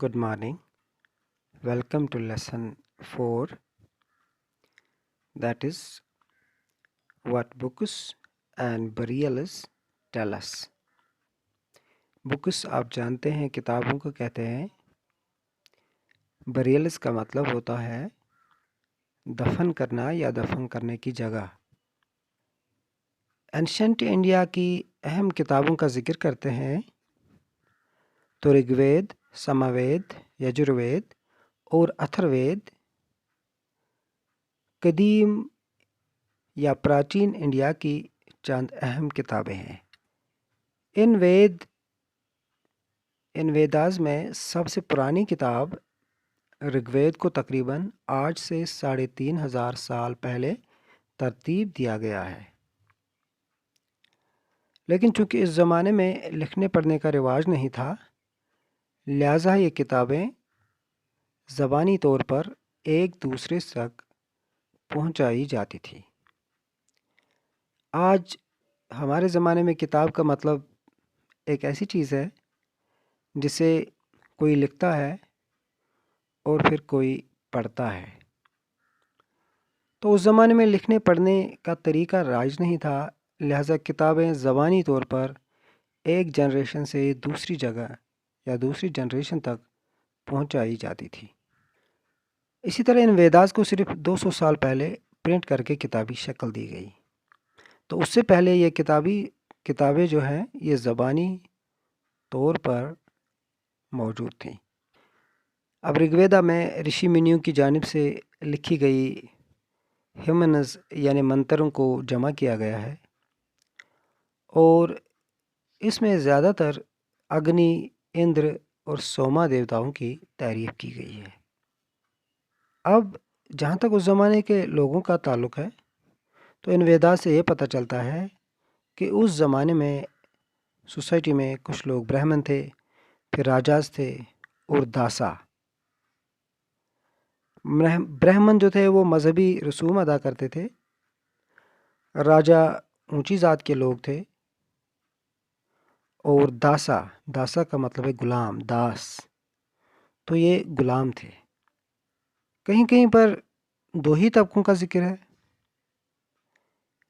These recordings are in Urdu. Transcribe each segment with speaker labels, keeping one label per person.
Speaker 1: Good morning. Welcome to lesson 4, that is what books and burials tell us. Books آپ جانتے ہیں کتابوں کو کہتے ہیں. burials کا مطلب ہوتا ہے دفن کرنا یا دفن کرنے کی جگہ. Ancient انڈیا کی اہم کتابوں کا ذکر کرتے ہیں تو رگ وید، سماوید، یجروید اور اتھروید قدیم یا پراچین انڈیا کی چند اہم کتابیں ہیں. ان ویداز میں سب سے پرانی کتاب رگ وید کو تقریباً آج سے 3500 سال پہلے ترتیب دیا گیا ہے. لیکن چونکہ اس زمانے میں لکھنے پڑھنے کا رواج نہیں تھا، لہٰذا یہ کتابیں زبانی طور پر ایک دوسرے تک پہنچائی جاتی تھی. آج ہمارے زمانے میں کتاب کا مطلب ایک ایسی چیز ہے جسے کوئی لکھتا ہے اور پھر کوئی پڑھتا ہے. تو اس زمانے میں لکھنے پڑھنے کا طریقہ رائج نہیں تھا، لہٰذا کتابیں زبانی طور پر ایک جنریشن سے دوسری جگہ یا دوسری جنریشن تک پہنچائی جاتی تھی. اسی طرح ان ویداز کو صرف 200 سال پہلے پرنٹ کر کے کتابی شکل دی گئی. تو اس سے پہلے یہ کتابیں جو ہیں یہ زبانی طور پر موجود تھیں. اب رگ ویدا میں رشی منیوں کی جانب سے لکھی گئی ہیمنز یعنی منتروں کو جمع کیا گیا ہے، اور اس میں زیادہ تر اگنی، اندر اور سوما دیوتاؤں کی تعریف کی گئی ہے. اب جہاں تک اس زمانے کے لوگوں کا تعلق ہے تو ان ویدا سے یہ پتہ چلتا ہے کہ اس زمانے میں سوسائٹی میں کچھ لوگ برہمن تھے، پھر راجاز تھے اور داسا. برہمن جو تھے وہ مذہبی رسوم ادا کرتے تھے، راجا اونچی ذات کے لوگ تھے، اور داسا کا مطلب ہے غلام، داس، تو یہ غلام تھے. کہیں کہیں پر دو ہی طبقوں کا ذکر ہے،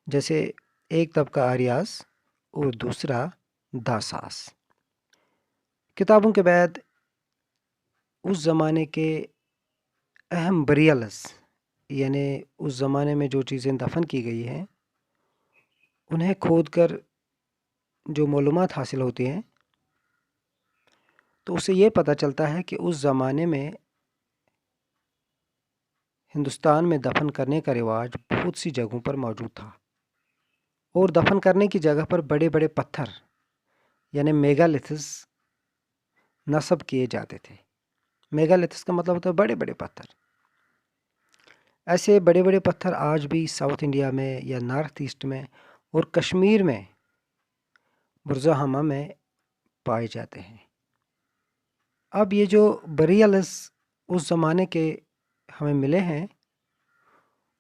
Speaker 1: جیسے ایک طبقہ آریاس اور دوسرا داساس. کتابوں کے بعد اس زمانے کے اہم بریلز یعنی اس زمانے میں جو چیزیں دفن کی گئی ہیں انہیں کھود کر جو معلومات حاصل ہوتی ہیں تو اسے یہ پتہ چلتا ہے کہ اس زمانے میں ہندوستان میں دفن کرنے کا رواج بہت سی جگہوں پر موجود تھا، اور دفن کرنے کی جگہ پر بڑے بڑے پتھر یعنی میگالتھس نصب کیے جاتے تھے. میگالتھس کا مطلب ہوتا ہے بڑے بڑے پتھر. ایسے بڑے بڑے پتھر آج بھی ساؤتھ انڈیا میں یا نارتھ ایسٹ میں اور کشمیر میں برزاہمہ میں پائے جاتے ہیں. اب یہ جو بریلز اس زمانے کے ہمیں ملے ہیں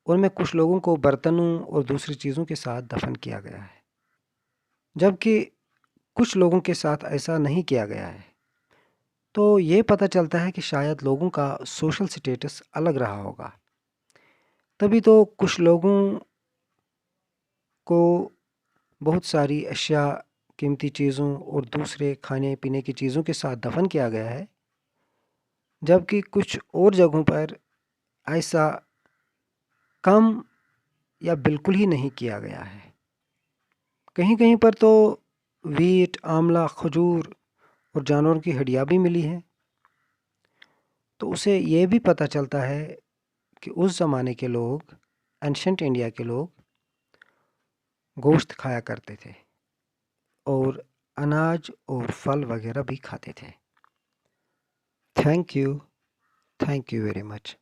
Speaker 1: ان میں کچھ لوگوں کو برتنوں اور دوسری چیزوں کے ساتھ دفن کیا گیا ہے، جبکہ کچھ لوگوں کے ساتھ ایسا نہیں کیا گیا ہے. تو یہ پتہ چلتا ہے کہ شاید لوگوں کا سوشل سٹیٹس الگ رہا ہوگا، تبھی تو کچھ لوگوں کو بہت ساری اشیاء، قیمتی چیزوں اور دوسرے کھانے پینے کی چیزوں کے ساتھ دفن کیا گیا ہے، جبکہ کچھ اور جگہوں پر ایسا کم یا بالکل ہی نہیں کیا گیا ہے. کہیں کہیں پر تو ویٹ، آملہ، کھجور اور جانوروں کی ہڈیاں بھی ملی ہیں. تو اسے یہ بھی پتہ چلتا ہے کہ اس زمانے کے لوگ، اینشنٹ انڈیا کے لوگ گوشت کھایا کرتے تھے اور اناج اور پھل وغیرہ بھی کھاتے تھے. Thank you very much.